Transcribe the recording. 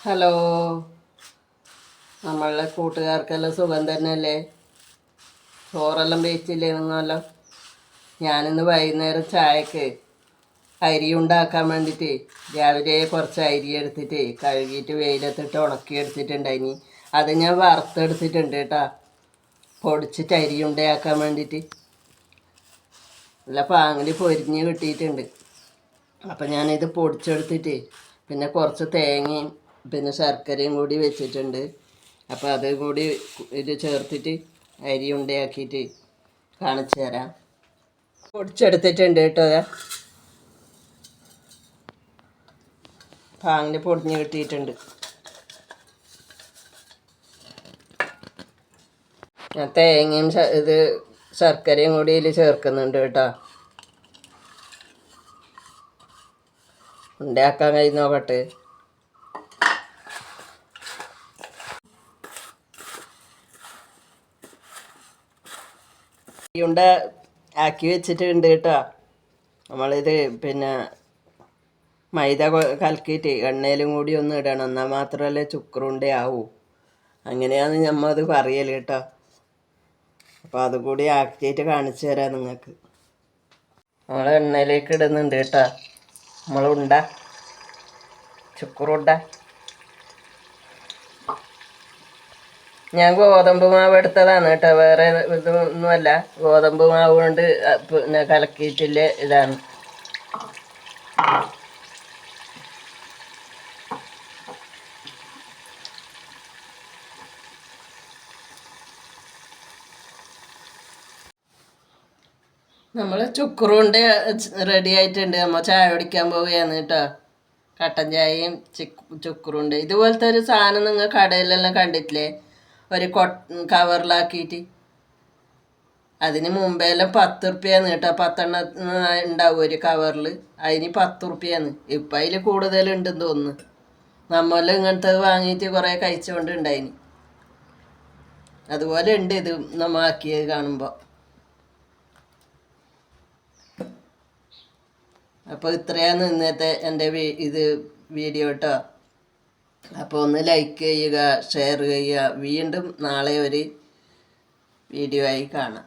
Hello, നമ്മളുടെ കൂട്ടുകാർക്കെല്ലാം സുഖം തന്നെയല്ലേ? ചോറെല്ലാം വെച്ചില്ലേ നിങ്ങളെല്ലാം? ഞാനിന്ന് വൈകുന്നേരം ചായക്ക് അരി ഉണ്ടാക്കാൻ വേണ്ടിയിട്ട് രാവിലെ കുറച്ച് അരി എടുത്തിട്ട് കഴുകിയിട്ട് വെയിലത്തിട്ട് ഉണക്കി എടുത്തിട്ടുണ്ടായിനി. അത് ഞാൻ വറുത്തെടുത്തിട്ടുണ്ട് കേട്ടോ, പൊടിച്ചിട്ട് അരി ഉണ്ടാക്കാൻ വേണ്ടിയിട്ട്. നല്ല പാങ്ങിൽ പൊരിഞ്ഞ് കിട്ടിയിട്ടുണ്ട്. അപ്പം ഞാനിത് പൊടിച്ചെടുത്തിട്ട് പിന്നെ കുറച്ച് തേങ്ങയും പിന്നെ ശർക്കരയും കൂടി വെച്ചിട്ടുണ്ട്. അപ്പോൾ അത് കൂടി ഇത് ചേർത്തിട്ട് അരി ഉണ്ടയാക്കിയിട്ട് കാണിച്ചു തരാം. പൊടിച്ചെടുത്തിട്ടുണ്ട് കേട്ടോ. പാങ്ങിന് പൊടിഞ്ഞ് കിട്ടിയിട്ടുണ്ട്. ഞാൻ തേങ്ങയും ഇത് ശർക്കരയും കൂടി ഇതിൽ ചേർക്കുന്നുണ്ട് കേട്ടോ. ഉണ്ടാക്കാൻ കഴിഞ്ഞ് നോക്കട്ടെ. ഉണ്ട ആക്കി വെച്ചിട്ടുണ്ട് കേട്ടോ. നമ്മളിത് പിന്നെ മൈദ കലക്കിയിട്ട് എണ്ണയിലും കൂടി ഒന്ന് ഇടണം, എന്നാൽ മാത്രമല്ലേ ചുക്കറുണ്ട ആവൂ. അങ്ങനെയാണ് നമ്മത് പറയൽ കേട്ടോ. അപ്പോൾ അതുകൂടി ആക്കിയിട്ട് കാണിച്ചു തരാം നിങ്ങൾക്ക്. നമ്മൾ എണ്ണയിലേക്ക് ഇടുന്നുണ്ട് കേട്ടോ. നമ്മളുണ്ട ചുക്കറുണ്ട. ഞാൻ ഗോതമ്പ് മാവ് എടുത്തതാണ് കേട്ടോ, വേറെ ഇതൊന്നുമല്ല. ഗോതമ്പ് മാവ് കൊണ്ട് പിന്നെ കലക്കിയിട്ടില്ല ഇതാണ്. നമ്മൾ ചുക്കറുണ്ട് റെഡി ആയിട്ടുണ്ട്. നമ്മൾ ചായ കുടിക്കാൻ പോവുകയാണ് കേട്ടോ. കട്ടൻ ചായയും ചുക്കറുണ്ട്. ഇതുപോലത്തെ ഒരു സാധനം നിങ്ങൾ കടയിലെല്ലാം കണ്ടിട്ടില്ലേ? ഒരു കവറിലാക്കിയിട്ട്. അതിന് മുമ്പേല്ലാം 10 റുപ്യാണ് കേട്ടോ. 10 ഉണ്ടാവും ഒരു കവറിൽ. അതിന് 10 റുപ്യാണ്. ഇപ്പം അതിൽ കൂടുതലുണ്ടെന്ന് തോന്നുന്നു. നമ്മളെല്ലാം ഇങ്ങനത്തെ വാങ്ങിയിട്ട് കുറേ കഴിച്ചുകൊണ്ടുണ്ടായിന്. അതുപോലെ ഉണ്ട് ഇത് നമ്മൾ ആക്കിയത് കാണുമ്പോൾ. അപ്പോൾ ഇത്രയാണ് ഇന്നത്തെ എൻ്റെ ഇത് വീഡിയോ കേട്ടോ. അപ്പോൾ ഒന്ന് ലൈക്ക് ചെയ്യുക, ഷെയർ ചെയ്യുക. വീണ്ടും നാളെ ഒരു വീഡിയോ ആയി കാണാം.